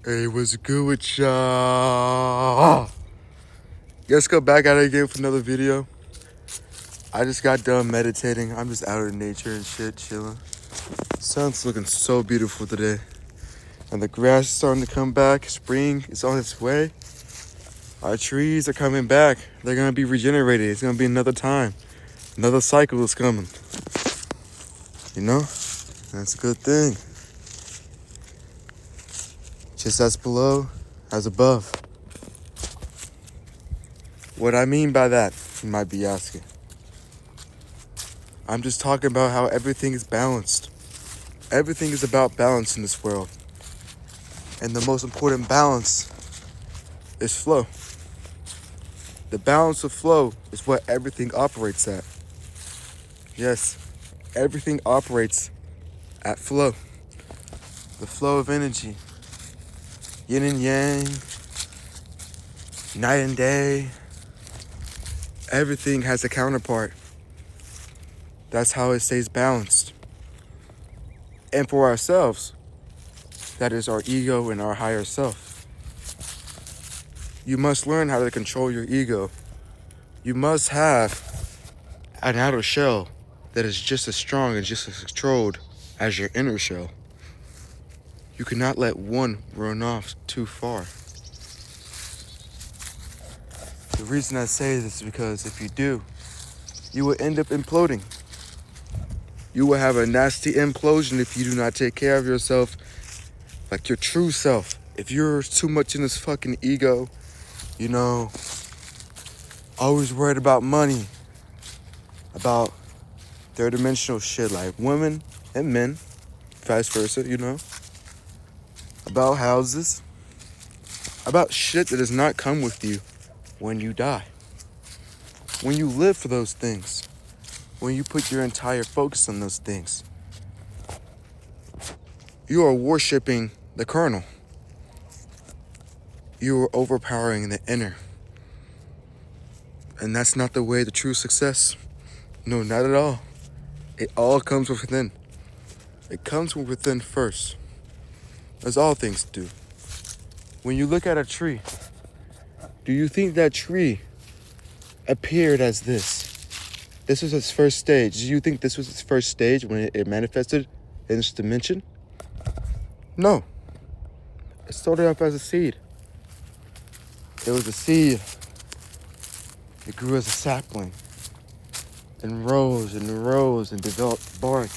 Hey, what's good with y'all? Let's go back at it again for another video. I just got done meditating. I'm just out in nature and shit, chilling. Sun's looking so beautiful today. And the grass is starting to come back. Spring is on its way. Our trees are coming back. They're gonna be regenerated. It's gonna be another time. Another cycle is coming. You know? That's a good thing. Just as below, as above. What I mean by that, you might be asking. I'm just talking about how everything is balanced. Everything is about balance in this world. And the most important balance is flow. The balance of flow is what everything operates at. Yes, everything operates at flow. The flow of energy. Yin and yang, night and day. Everything has a counterpart. That's how it stays balanced. And for ourselves, that is our ego and our higher self. You must learn how to control your ego. You must have an outer shell that is just as strong and just as controlled as your inner shell. You cannot let one run off too far. The reason I say this is because if you do, you will end up imploding. You will have a nasty implosion if you do not take care of yourself like your true self. If you're too much in this fucking ego, you know, always worried about money, about third dimensional shit like women and men, vice versa, you know, about houses, about shit that does not come with you when you die. When you live for those things, when you put your entire focus on those things, you are worshiping the kernel. You are overpowering the inner. And that's not the way to true success. No, not at all. It all comes from within. It comes from within first, as all things do. When you look at a tree, do you think that tree appeared as this? This was its first stage. Do you think this was its first stage when it manifested in this dimension? No. It started off as a seed. It was a seed. It grew as a sapling and rose and developed bark.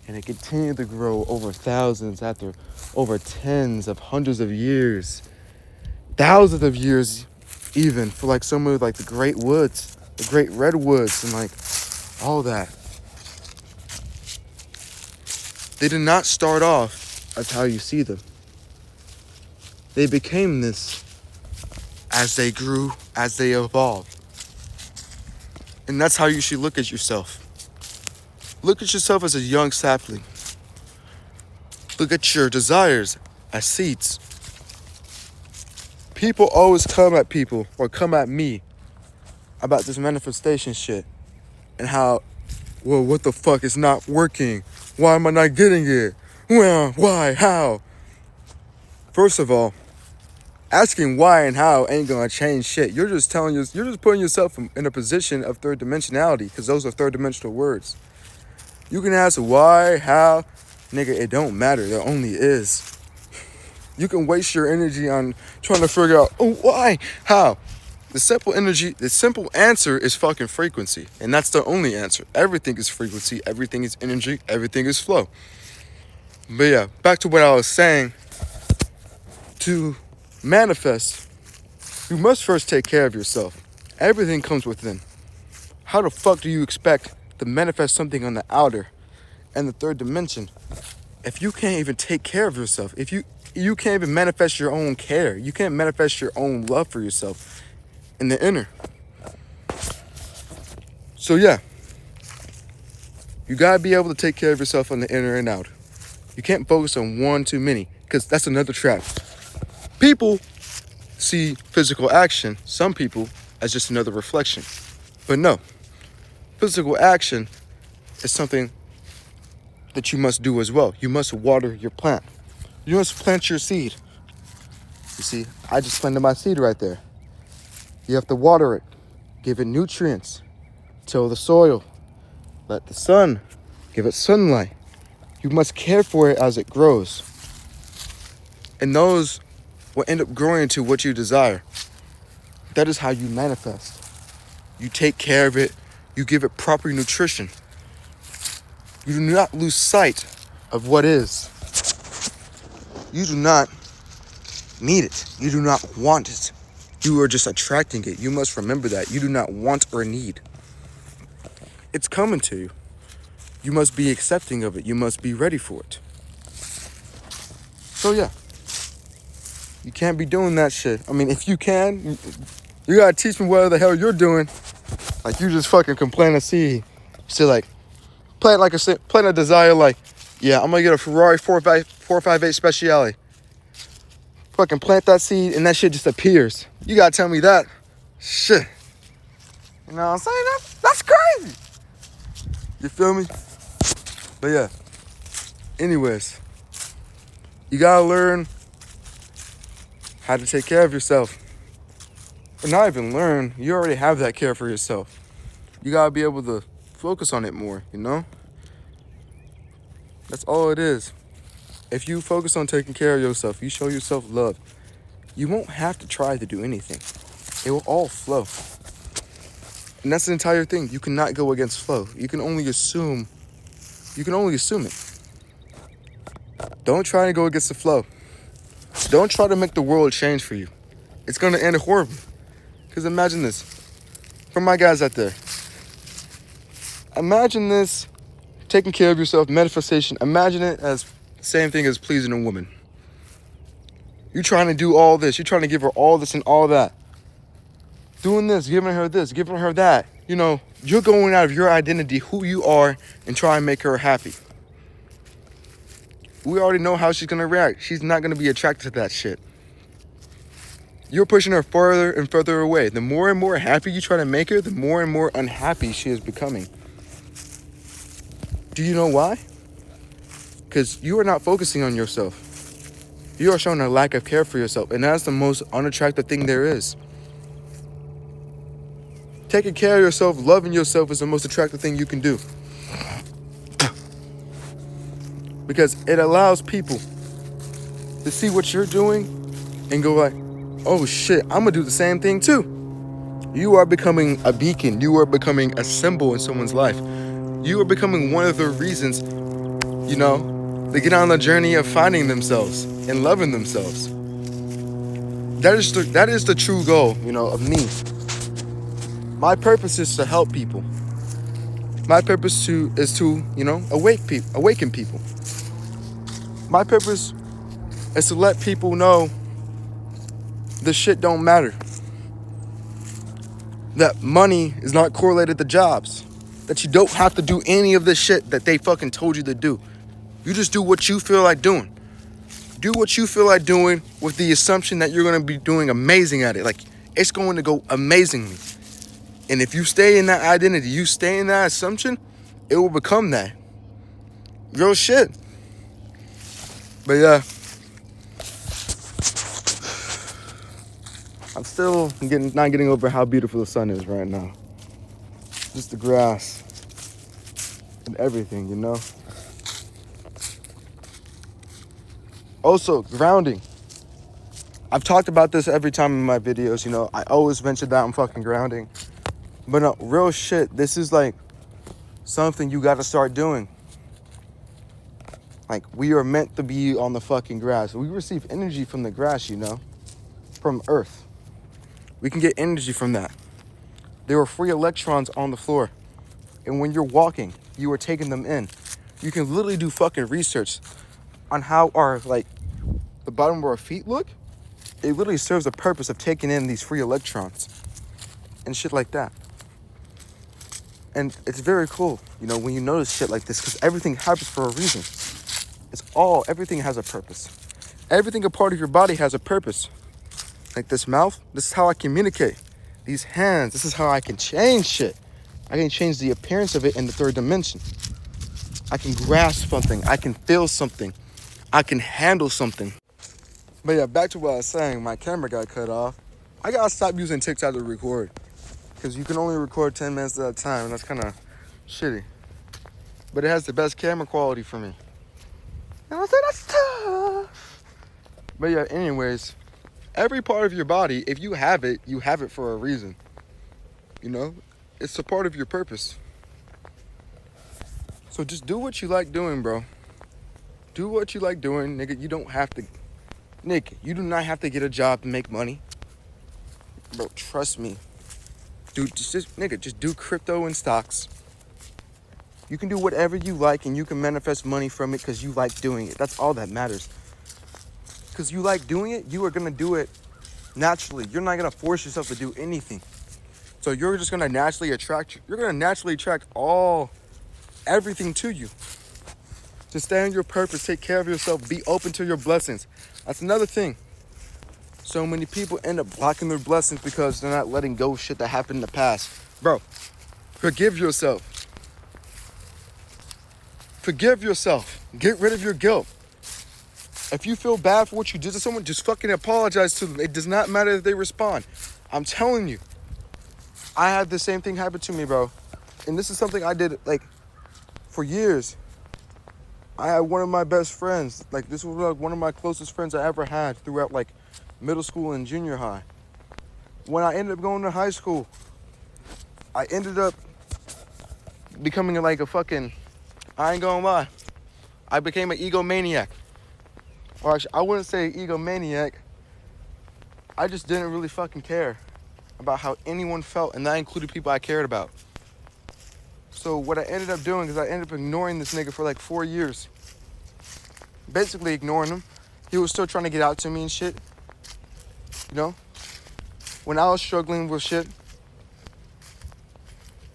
And it continued to grow over thousands after over tens of hundreds of years. Thousands of years even for like some of like the great woods, the great redwoods and like all that. They did not start off as how you see them. They became this as they grew, as they evolved. And that's how you should look at yourself. Look at yourself as a young sapling. Look at your desires as seeds. People always come at people or come at me about this manifestation shit and how, well, what the fuck is not working? Why am I not getting it? Well, why? How? First of all, asking why and how ain't gonna change shit. You're just putting yourself in a position of third dimensionality because those are third dimensional words. You can ask why, how, nigga, it don't matter. There only is. You can waste your energy on trying to figure out, oh, why, how. The simple answer is fucking frequency. And that's the only answer. Everything is frequency. Everything is energy. Everything is flow. But yeah, back to what I was saying. To manifest, you must first take care of yourself. Everything comes within. How the fuck do you expect to manifest something on the outer and the third dimension if you can't even take care of yourself? If you can't even manifest your own care. You can't manifest your own love for yourself in the inner. So yeah, you gotta be able to take care of yourself on the inner and out. You can't focus on one too many, because that's another trap. People see physical action, some people, as just another reflection. But no, physical action is something that you must do as well. You must water your plant. You must plant your seed. see, I just planted my seed right there. You have to water it, give it nutrients, till the soil, let the sun, give it sunlight. You must care for it as it grows. And those will end up growing into what you desire. That is how you manifest. You take care of it, you give it proper nutrition. You do not lose sight of what is. You do not need it. You do not want it. You are just attracting it. You must remember that. You do not want or need. It's coming to you. You must be accepting of it. You must be ready for it. So yeah, you can't be doing that shit. I mean, if you can, you gotta teach me what the hell you're doing. Like, you just fucking can plant a seed. So like, plant a desire like, yeah, I'm gonna get a Ferrari 458 Speciale. Fucking plant that seed and that shit just appears. You gotta tell me that. Shit. You know what I'm saying? That's crazy. You feel me? But yeah. Anyways, you gotta learn how to take care of yourself. Or not even learn, you already have that care for yourself. You gotta be able to focus on it more, you know? That's all it is. If you focus on taking care of yourself, you show yourself love, you won't have to try to do anything. It will all flow. And that's the entire thing. You cannot go against flow. You can only assume it. Don't try to go against the flow. Don't try to make the world change for you. It's gonna end horribly. Because imagine this. For my guys out there. Imagine this, taking care of yourself, manifestation. Imagine it as the same thing as pleasing a woman. You're trying to do all this. You're trying to give her all this and all that. Doing this, giving her that. You know, you're going out of your identity, who you are, and try and make her happy. We already know how she's going to react. She's not going to be attracted to that shit. You're pushing her further and further away. The more and more happy you try to make her, the more and more unhappy she is becoming. Do you know why? Because you are not focusing on yourself. You are showing a lack of care for yourself, and that's the most unattractive thing there is. Taking care of yourself, loving yourself is the most attractive thing you can do. Because it allows people to see what you're doing and go like, oh shit, I'm gonna do the same thing too. You are becoming a beacon. You are becoming a symbol in someone's life. You are becoming one of the reasons, you know, they get on the journey of finding themselves and loving themselves. That is the true goal, you know, of me. My purpose is to help people. My purpose is to, you know, awaken people. My purpose is to let people know the shit don't matter. That money is not correlated to jobs. That you don't have to do any of this shit that they fucking told you to do. You just do what you feel like doing. Do what you feel like doing with the assumption that you're going to be doing amazing at it. Like, it's going to go amazingly. And if you stay in that identity, you stay in that assumption, it will become that. Real shit. But yeah. I'm still not getting over how beautiful the sun is right now. Just the grass and everything, you know? Also, grounding. I've talked about this every time in my videos, you know? I always mention that I'm fucking grounding. But no, real shit, this is like something you gotta start doing. Like, we are meant to be on the fucking grass. We receive energy from the grass, you know? From Earth. We can get energy from that. There are free electrons on the floor. And when you're walking, you are taking them in. You can literally do fucking research on how our, like, the bottom of our feet look. It literally serves the purpose of taking in these free electrons and shit like that. And it's very cool, you know, when you notice shit like this, because everything happens for a reason. Everything has a purpose. Everything a part of your body has a purpose. Like this mouth, this is how I communicate. These hands, this is how I can change shit. I can change the appearance of it in the third dimension. I can grasp something. I can feel something. I can handle something. But yeah, back to what I was saying. My camera got cut off. I gotta stop using TikTok to record. Because you can only record 10 minutes at a time. And that's kind of shitty. But it has the best camera quality for me. And I said that's tough. But yeah, anyways. Every part of your body, if you have it for a reason. You know? It's a part of your purpose. So just do what you like doing, bro. Do what you like doing, nigga. You don't have to... Nick, you do not have to get a job to make money. Bro, trust me. Dude, just do crypto and stocks. You can do whatever you like and you can manifest money from it because you like doing it. That's all that matters. Because you like doing it, you are going to do it naturally. You're not going to force yourself to do anything. So you're just going to naturally attract everything to you. Just stay on your purpose, take care of yourself, be open to your blessings. That's another thing. So many people end up blocking their blessings because they're not letting go of shit that happened in the past. Bro, forgive yourself. Forgive yourself. Get rid of your guilt. If you feel bad for what you did to someone, just fucking apologize to them. It does not matter if they respond. I'm telling you. I had the same thing happen to me, bro. And this is something I did, like, for years. I had one of my best friends. Like, this was like one of my closest friends I ever had throughout, like, middle school and junior high. When I ended up going to high school, I ended up becoming like a fucking, I ain't gonna lie, I became an egomaniac. Or actually, I wouldn't say egomaniac. I just didn't really fucking care about how anyone felt, and that included people I cared about. So what I ended up doing is I ended up ignoring this nigga for like 4 years. Basically ignoring him. He was still trying to get out to me and shit. You know? When I was struggling with shit,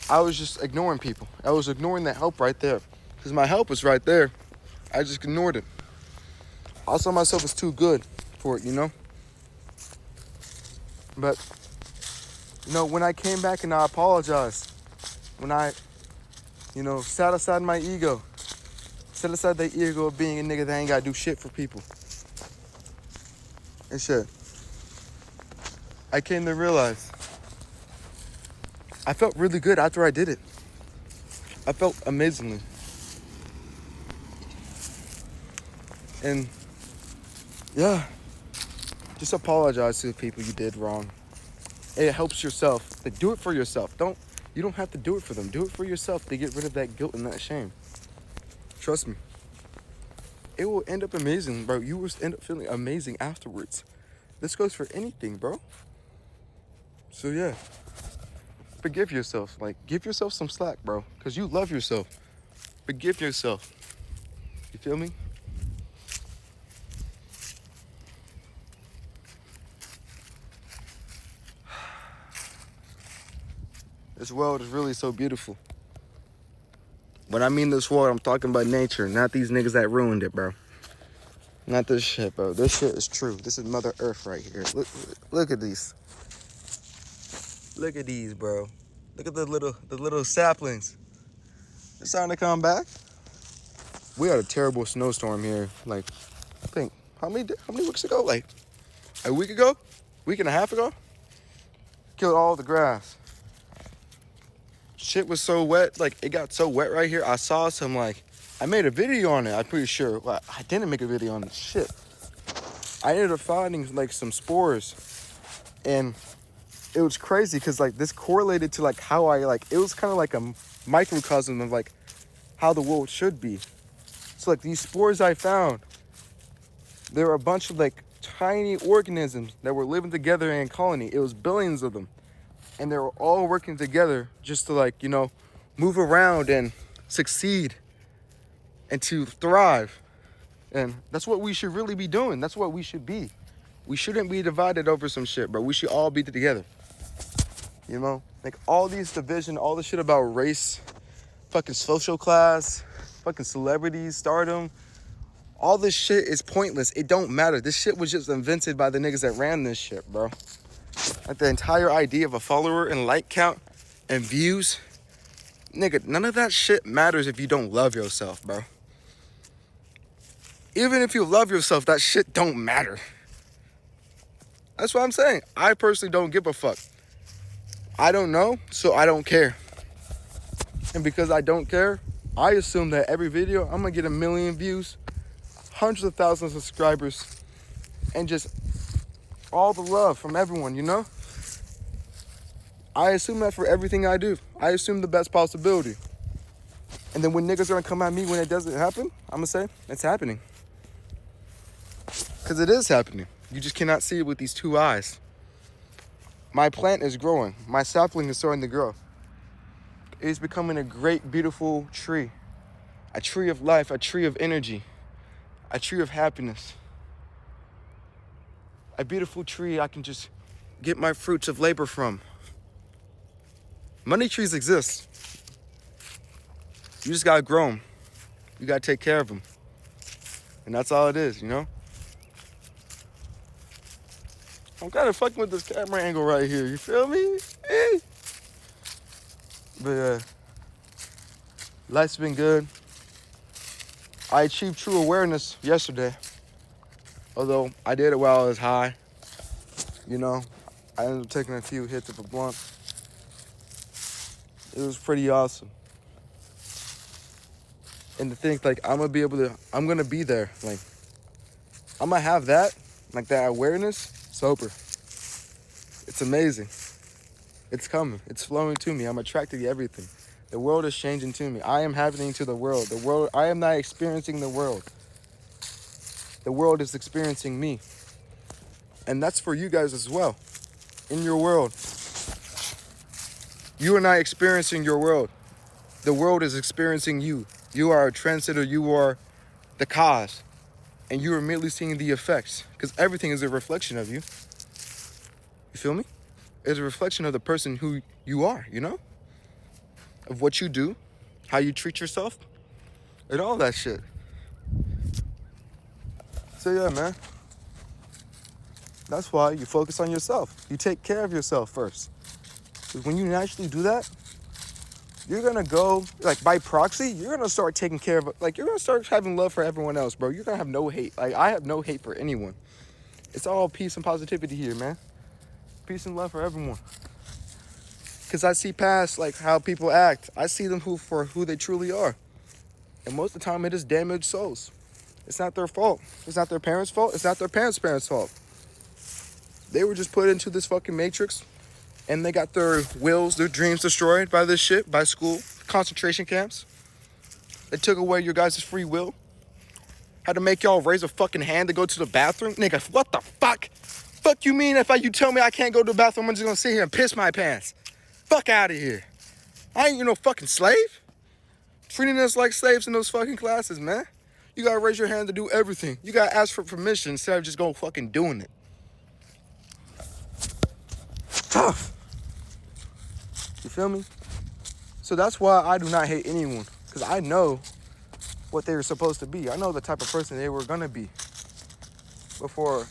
I was just ignoring people. I was ignoring that help right there. Because my help was right there. I just ignored it. I saw myself as too good for it, you know? But, you know, when I came back and I apologized, when I, you know, sat aside my ego, set aside the ego of being a nigga that ain't gotta do shit for people and shit, I came to realize I felt really good after I did it. I felt amazingly. And yeah, just apologize to the people you did wrong. It helps yourself. Like, do it for yourself. You don't have to do it for them. Do it for yourself to get rid of that guilt and that shame. Trust me. It will end up amazing, bro. You will end up feeling amazing afterwards. This goes for anything, bro. So yeah, forgive yourself. Like, give yourself some slack, bro. Because you love yourself. Forgive yourself. You feel me? This world is really so beautiful. When I mean this world, I'm talking about nature, not these niggas that ruined it, bro. Not this shit, bro. This shit is true. This is Mother Earth right here. Look at these. Look at these, bro. Look at the little saplings. They're starting to come back. We had a terrible snowstorm here. Like, I think how many weeks ago? Like a week ago? Week and a half ago? Killed all the grass. Shit was so wet, like it got so wet right here. I saw some, like, I made a video on it, I'm pretty sure. Well, I didn't make a video on it, shit. I ended up finding like some spores, and it was crazy because like this correlated to like how I, like, it was kind of like a microcosm of like how the world should be. So like these spores I found, there were a bunch of like tiny organisms that were living together in a colony. It was billions of them. And they were all working together just to, like, you know, move around and succeed and to thrive. And that's what we should really be doing. That's what we should be. We shouldn't be divided over some shit, bro. We should all be together. You know? Like, all these division, all this shit about race, fucking social class, fucking celebrities, stardom, all this shit is pointless. It don't matter. This shit was just invented by the niggas that ran this shit, bro. Like, the entire idea of a follower and like count and views, nigga, none of that shit matters if you don't love yourself, bro. Even if you love yourself, that shit don't matter. That's what I'm saying. I personally don't give a fuck. I don't know, so I don't care. And because I don't care, I assume that every video I'm gonna get 1 million views, hundreds of thousands of subscribers, and just all the love from everyone, you know? I assume that for everything I do. I assume the best possibility. And then when niggas are gonna come at me when it doesn't happen, I'm gonna say, it's happening. Because it is happening. You just cannot see it with these 2 eyes. My plant is growing. My sapling is starting to grow. It is becoming a great, beautiful tree. A tree of life, a tree of energy, a tree of happiness. A beautiful tree I can just get my fruits of labor from. Money trees exist. You just gotta grow them. You gotta take care of them. And that's all it is, you know? I'm kind of fucking with this camera angle right here. You feel me? Eh. But life's been good. I achieved true awareness yesterday. Although I did it while I was high. You know, I ended up taking a few hits of a blunt. It was pretty awesome. And to think, like, I'm gonna be there. Like, I'm gonna have that, like that awareness, sober. It's amazing. It's coming. It's flowing to me. I'm attracted to everything. The world is changing to me. I am happening to the world. I am not experiencing the world. The world is experiencing me. And that's for you guys as well. In your world. You are not experiencing your world. The world is experiencing you. You are a trendsetter. You are the cause. And you are merely seeing the effects. Because everything is a reflection of you. You feel me? It's a reflection of the person who you are, you know? Of what you do, how you treat yourself, and all that shit. So yeah, man. That's why you focus on yourself. You take care of yourself first. Because when you naturally do that, you're gonna go, like by proxy, you're gonna start taking care of, like you're gonna start having love for everyone else, bro. You're gonna have no hate. Like I have no hate for anyone. It's all peace and positivity here, man. Peace and love for everyone. Because I see past like how people act. I see them for who they truly are. And most of the time it is damaged souls. It's not their fault. It's not their parents' fault. It's not their parents' fault. They were just put into this fucking matrix and they got their wills, their dreams destroyed by this shit, by school, concentration camps. They took away your guys' free will. Had to make y'all raise a fucking hand to go to the bathroom. Nigga, what the fuck? Fuck you mean if you tell me I can't go to the bathroom, I'm just gonna sit here and piss my pants? Fuck out of here. I ain't no fucking slave. Treating us like slaves in those fucking classes, man. You gotta raise your hand to do everything. You gotta ask for permission instead of just going fucking doing it. Tough. You feel me? So that's why I do not hate anyone. Because I know what they were supposed to be. I know the type of person they were gonna be. Before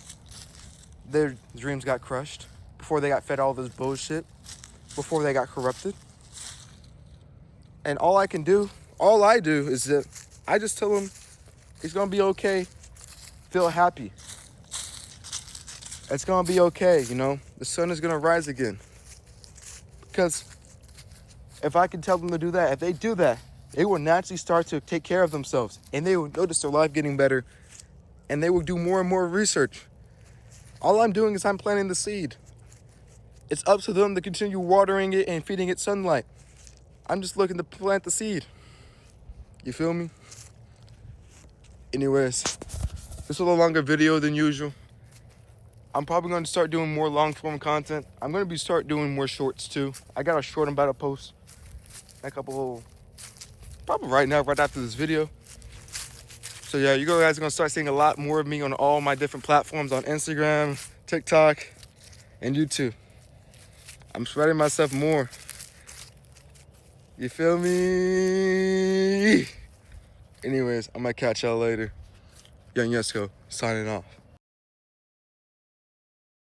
their dreams got crushed. Before they got fed all this bullshit. Before they got corrupted. And all I do is that I just tell them it's gonna be okay. Feel happy. It's gonna be okay, you know. The sun is gonna rise again. Because if I can tell them to do that, if they do that, they will naturally start to take care of themselves. And they will notice their life getting better. And they will do more and more research. All I'm doing is I'm planting the seed. It's up to them to continue watering it and feeding it sunlight. I'm just looking to plant the seed. You feel me? Anyways, this was a longer video than usual. I'm probably going to start doing more long form content. I'm going to start doing more shorts too. I got a short I'm about to post. Probably right now, right after this video. So yeah, you guys are going to start seeing a lot more of me on all my different platforms on Instagram, TikTok, and YouTube. I'm spreading myself more. You feel me? Anyways, I'm going to catch y'all later. Young Yesko, signing off.